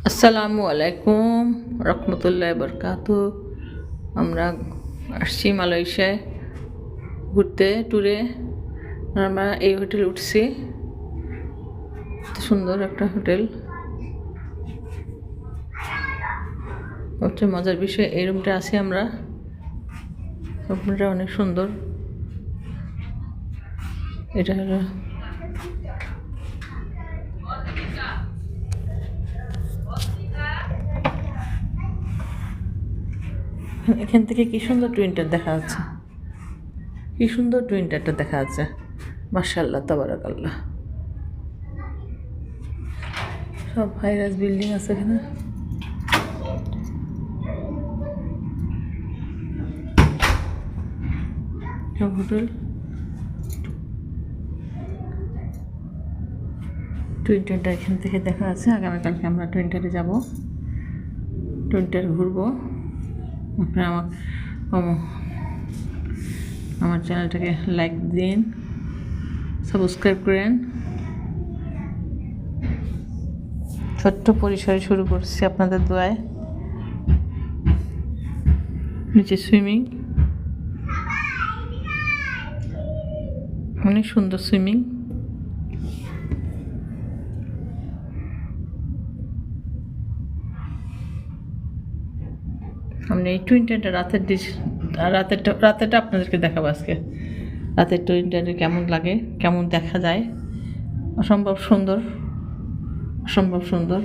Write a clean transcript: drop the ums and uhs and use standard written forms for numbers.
আসসালামু আলাইকুম রহমতুল্লাহ বরকাতু। আমরা আসছি মালয়েশিয়ায় ঘুরতে ট্যুরে। আমরা এই হোটেলে উঠছি, সুন্দর একটা হোটেল। সবচেয়ে মজার বিষয় এই রুমটা আছি আমরা, রুমটা অনেক সুন্দর। এটা হলো এখান থেকে কি সুন্দর টুইনটার দেখা যাচ্ছে, কি সুন্দর টুইনটারটা দেখা যাচ্ছে। মাশাআল্লাহ তাবারাকাল্লাহ। সব হাই রাইজ বিল্ডিং আছে এখানে। সব হোটেল। টুইনটারটা এখান থেকে দেখা আছে। আগামীকালকে আমরা টুইনটারে যাব, টুইনটার ঘুরবো। আপনারা আমার চ্যানেলটাকে লাইক দিন, সাবস্ক্রাইব করেন। ছোট্ট পরিসরে শুরু করছি আপনাদের দোয়ায়। নিচে সুইমিং, অনেক সুন্দর সুইমিং। আমি এই টুইনটারটা রাতেরটা আপনাদেরকে দেখাবো আজকে। রাতের টুইনটারে কেমন লাগে, কেমন দেখা যায়। অসম্ভব সুন্দর, অসম্ভব সুন্দর।